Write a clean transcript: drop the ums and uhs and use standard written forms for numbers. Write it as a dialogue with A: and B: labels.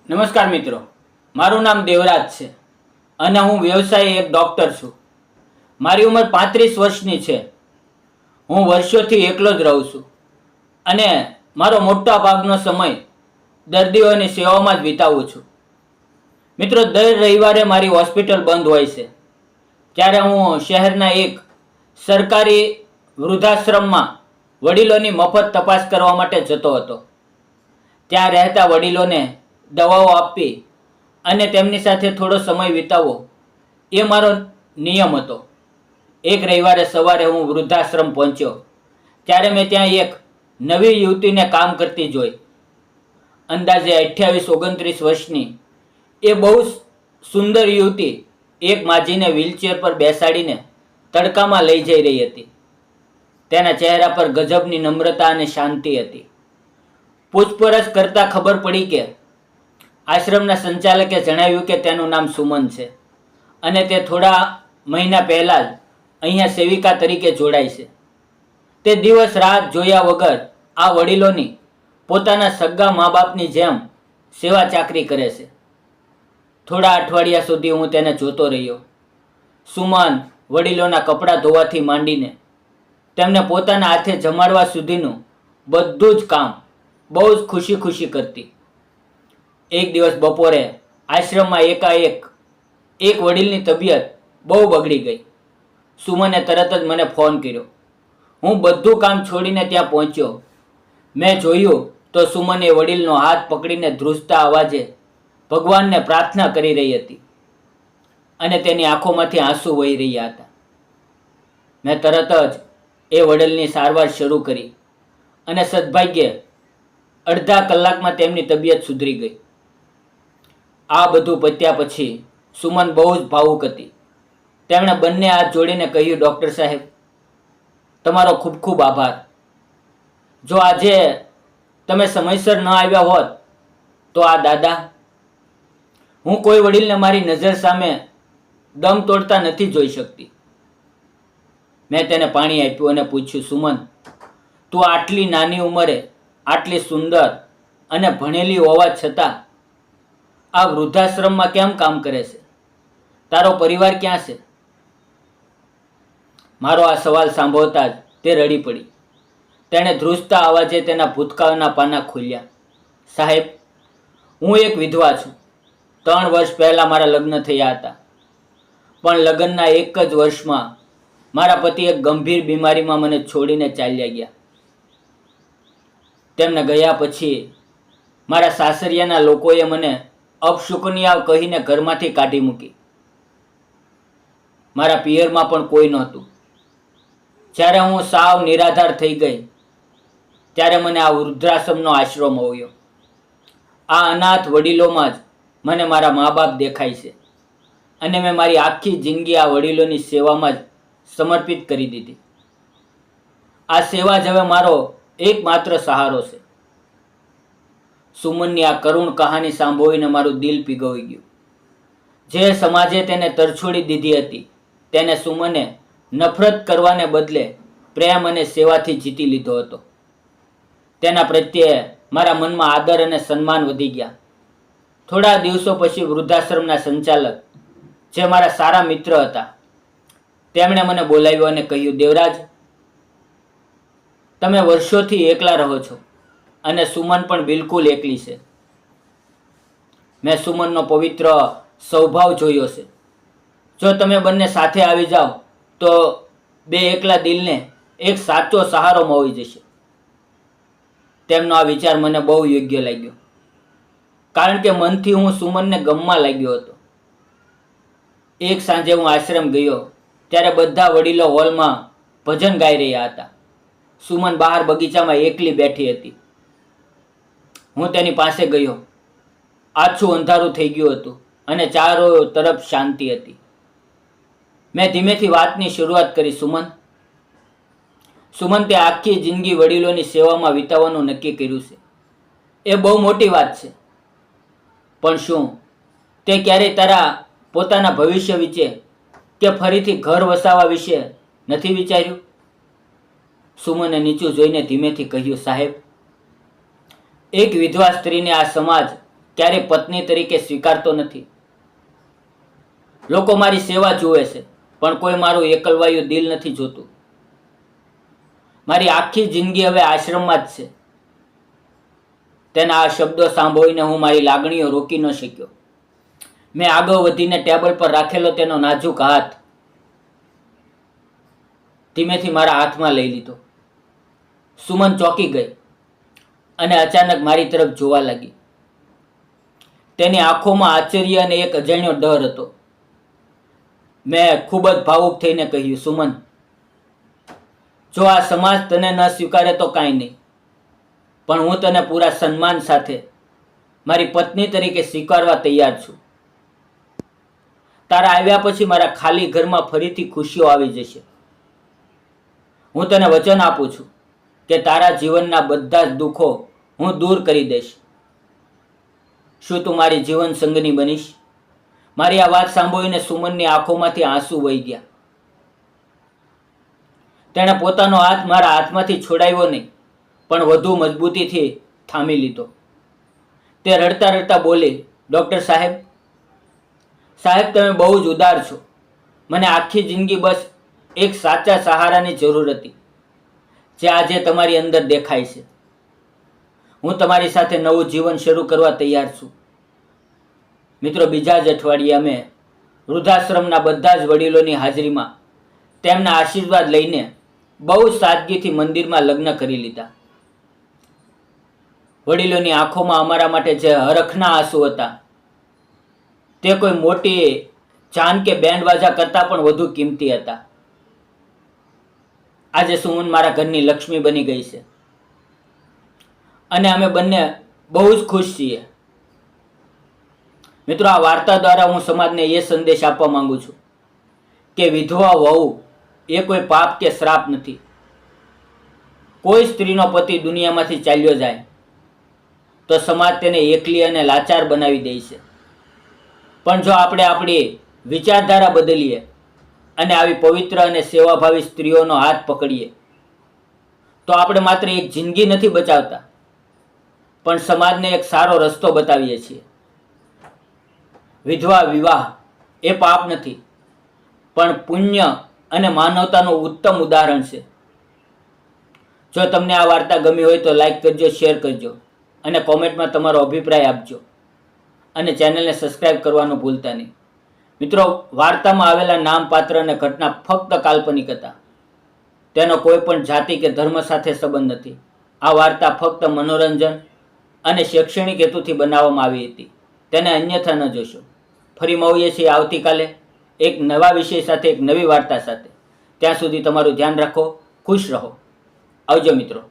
A: નમસ્કાર મિત્રો, મારું નામ દેવરાજ છે અને હું વ્યવસાયી એક ડૉક્ટર છું. મારી ઉંમર 35 વર્ષની છે. હું વર્ષોથી એકલો જ રહું છું અને મારો મોટા ભાગનો સમય દર્દીઓની સેવામાં જ વિતાવું છું. મિત્રો, દર રવિવારે મારી હોસ્પિટલ બંધ હોય છે ત્યારે હું શહેરના એક સરકારી વૃદ્ધાશ્રમમાં વડીલોની મફત તપાસ કરવા માટે જતો હતો. ત્યાં રહેતા વડીલોને દવાઓ આપવી અને તેમની સાથે થોડો સમય વિતાવવો એ મારો નિયમ હતો. એક રવિવારે સવારે હું વૃદ્ધાશ્રમ પહોંચ્યો ત્યારે મેં ત્યાં એક નવી યુવતીને કામ કરતી જોઈ. અંદાજે 28-29 વર્ષની એ બહુ સુંદર યુવતી એક માજીને વ્હીલચેર પર બેસાડીને તડકામાં લઈ જઈ રહી હતી. તેના ચહેરા પર ગજબની નમ્રતા અને શાંતિ હતી. પૂછપરછ કરતાં ખબર પડી કે આશ્રમના સંચાલકે જણાવ્યું કે તેનું નામ સુમન છે અને તે થોડા મહિના પહેલાં જ અહીંયા સેવિકા તરીકે જોડાઈ છે. તે દિવસ રાત જોયા વગર આ વડીલોની પોતાના સગા મા બાપની જેમ સેવા ચાકરી કરે છે. થોડા અઠવાડિયા સુધી હું તેને જોતો રહ્યો. સુમન વડીલોના કપડાં ધોવાથી માંડીને તેમને પોતાના હાથે જમાડવા સુધીનું બધું જ કામ બહુ જ ખુશી ખુશી કરતી. એક દિવસ બપોરે આશ્રમમાં એકાએક એક વડીલની તબિયત બહુ બગડી ગઈ. સુમને તરત જ મને ફોન કર્યો. હું બધું કામ છોડીને ત્યાં પહોંચ્યો. મેં જોયું તો સુમન એ વડીલનો હાથ પકડીને ધ્રુજતા અવાજે ભગવાનને પ્રાર્થના કરી રહી હતી અને તેની આંખોમાંથી આંસુ વહી રહ્યા હતા. મેં તરત જ એ વડીલની સારવાર શરૂ કરી અને સદભાગ્યે અડધા કલાકમાં તેમની તબિયત સુધરી ગઈ. આ બધું પત્યા પછી સુમન બહુ જ ભાવુક હતી. તેમણે બંને હાથ જોડીને કહ્યું, ડૉક્ટર સાહેબ, તમારો ખૂબ ખૂબ આભાર. જો આજે તમે સમયસર ન આવ્યા હોત તો આ દાદા, હું કોઈ વડીલને મારી નજર સામે દમ તોડતા નથી જોઈ શકતી. મેં તેને પાણી આપ્યું અને પૂછ્યું, સુમન, તું આટલી નાની ઉંમરે આટલી સુંદર અને ભણેલી હોવા છતાં આ વૃદ્ધાશ્રમમાં કેમ કામ કરે છે? તારો પરિવાર ક્યાં છે? મારો આ સવાલ સાંભળતા જ તે રડી પડી. તેણે ધ્રુજતા અવાજે તેના ભૂતકાળના પાના ખોલ્યા. સાહેબ, હું એક વિધવા છું. 3 વર્ષ પહેલાં મારા લગ્ન થયા હતા, પણ લગ્નના એક જ વર્ષમાં મારા પતિ એક ગંભીર બીમારીમાં મને છોડીને ચાલ્યા ગયા. તેમને ગયા પછી મારા સાસરિયાના લોકોએ મને અપશુકનિયા કહીને ઘરમાંથી કાઢી મૂકી. મારા પિયરમાં પણ કોઈ નહોતું. જ્યારે હું સાવ નિરાધાર થઈ ગઈ ત્યારે મને આ વૃદ્ધાશ્રમનો આશરો મળ્યો. આ અનાથ વડીલોમાં જ મને મારા મા બાપ દેખાય છે અને મેં મારી આખી જિંદગી આ વડીલોની સેવામાં જ સમર્પિત કરી દીધી. આ સેવા જ હવે મારો એકમાત્ર સહારો છે. સુમનની આ કરુણ કહાની સાંભળીને મારું દિલ પીગળી ગયું. જે સમાજે તેને તરછોડી દીધી હતી તેને સુમને નફરત કરવાને બદલે પ્રેમ અને સેવાથી જીતી લીધો હતો. તેના પ્રત્યે મારા મનમાં આદર અને સન્માન વધી ગયા. થોડા દિવસો પછી વૃદ્ધાશ્રમના સંચાલક, જે મારા સારા મિત્ર હતા, તેમણે મને બોલાવ્યો અને કહ્યું, દેવરાજ, તમે વર્ષોથી એકલા રહો છો અને સુમન પણ બિલકુલ એકલી છે. મેં સુમનનો પવિત્ર સ્વભાવ જોયો છે. જો તમે બંને સાથે આવી જાઓ તો બે એકલા દિલને એક સાચો સહારો મળી જશે. તેમનો આ વિચાર મને બહુ યોગ્ય લાગ્યો, કારણ કે મનથી હું સુમનને ગમવા લાગ્યો હતો. એક સાંજે હું આશ્રમ ગયો ત્યારે બધા વડીલો હોલમાં ભજન ગાઈ રહ્યા હતા. સુમન બહાર બગીચામાં એકલી બેઠી હતી. હું તેની પાસે ગયો. આછું અંધારું થઈ ગયું હતું અને ચારો તરફ શાંતિ હતી. મેં ધીમેથી વાતની શરૂઆત કરી. સુમન, તે આખી જિંદગી વડીલોની સેવામાં વિતાવવાનું નક્કી કર્યું છે. એ બહુ મોટી વાત છે, પણ શું તે ક્યારેય તારા પોતાના ભવિષ્ય વિશે કે ફરીથી ઘર વસાવવા વિશે નથી વિચાર્યું? સુમને નીચું જોઈને ધીમેથી કહ્યું, સાહેબ, એક વિધવા સ્ત્રીને આ સમાજ ક્યારેય પત્ની તરીકે સ્વીકારતો નથી. લોકો મારી સેવા જુએ છે, પણ કોઈ મારું એકલવાયું દિલ નથી જોતું. મારી આખી જિંદગી હવે આશ્રમમાં જ છે. તેના આ શબ્દો સાંભળીને હું મારી લાગણીઓ રોકી ન શક્યો. મેં આગળ વધીને ટેબલ પર રાખેલો તેનો નાજુક હાથ ધીમેથી મારા હાથમાં લઈ લીધો. સુમન ચોંકી ગઈ અને અચાનક મારી તરફ જોવા લાગી. તેની આંખોમાં આશ્ચર્ય અને એક અજાણ્યો ડર હતો. મેં ખૂબ જ ભાવુક થઈને કહ્યું, સુમન, જો આ સમાજ તને ન સ્વીકારે તો કાંઈ નહીં, પણ હું તને પૂરા સન્માન સાથે મારી પત્ની તરીકે સ્વીકારવા તૈયાર છું. તારા આવ્યા પછી મારા ખાલી ઘરમાં ફરીથી ખુશીઓ આવી જશે. હું તને વચન આપું છું કે તારા જીવનના બધા જ દુઃખો હું દૂર કરી દઈશ. શું તું મારી જીવન સંગની બનીશ? મારી આ વાત સાંભળીને સુમનની આંખોમાંથી આંસુ વહી ગયા. તેણે પોતાનો હાથ મારા હાથમાંથી છોડાવ્યો નહીં, પણ વધુ મજબૂતીથી થામી લીધો. તે રડતા રડતા બોલી, ડૉક્ટર સાહેબ, તમે બહુ જ ઉદાર છો. મને આખી જિંદગી બસ એક સાચા સહારાની જરૂર હતી, જે આજે તમારી અંદર દેખાય છે. હું તમારી સાથે નવું જીવન શરૂ કરવા તૈયાર છું. મિત્રો, બીજા જ અઠવાડિયે અમે વૃદ્ધાશ્રમના બધા જ વડીલોની હાજરીમાં તેમના આશીર્વાદ લઈને બહુ સાદગીથી મંદિરમાં લગ્ન કરી લીધા. વડીલોની આંખોમાં અમારા માટે જે હરખના આંસુ હતા, તે કોઈ મોટી જાન કે બેન્ડવાજા કરતાં પણ વધુ કિંમતી હતા. આજે સુમન મારા ઘરની લક્ષ્મી બની ગઈ છે અને અમે બંને બહુ જ ખુશ છીએ. મિત્રો, આ વાર્તા દ્વારા હું સમાજને એ સંદેશ આપવા માંગુ છું કે વિધવા વહુ એ કોઈ પાપ કે શ્રાપ નથી. કોઈ સ્ત્રીનો પતિ દુનિયામાંથી ચાલ્યો જાય તો સમાજ તેને એકલી અને લાચાર બનાવી દે છે. પણ જો આપણે આપણી વિચારધારા બદલીએ અને આવી પવિત્ર અને સેવાભાવી સ્ત્રીઓનો હાથ પકડીએ, તો આપણે માત્ર એક જિંદગી નથી બચાવતા, પણ સમાજને એક સારો રસ્તો બતાવીએ છીએ. વિધવા વિવાહ એ પાપ નથી, પણ પુણ્ય અને માનવતાનું ઉત્તમ ઉદાહરણ છે. જો તમને આ વાર્તા ગમી હોય તો લાઈક કરજો, શેર કરજો અને કોમેન્ટમાં તમારો અભિપ્રાય આપજો અને ચેનલને સબસ્ક્રાઇબ કરવાનું ભૂલતા નહીં. મિત્રો, વાર્તામાં આવેલા નામ, પાત્ર અને ઘટના ફક્ત કાલ્પનિક હતા. તેનો કોઈ પણ જાતિ કે ધર્મ સાથે સંબંધ નથી. આ વાર્તા ફક્ત મનોરંજન અને શૈક્ષણિક હેતુથી બનાવવામાં આવી હતી. તેને અન્યથા ન જોશો. ફરી મળીએ છીએ આવતીકાલે એક નવા વિષય સાથે, એક નવી વાર્તા સાથે. ત્યાં સુધી તમારું ધ્યાન રાખો, ખુશ રહો. આવજો મિત્રો.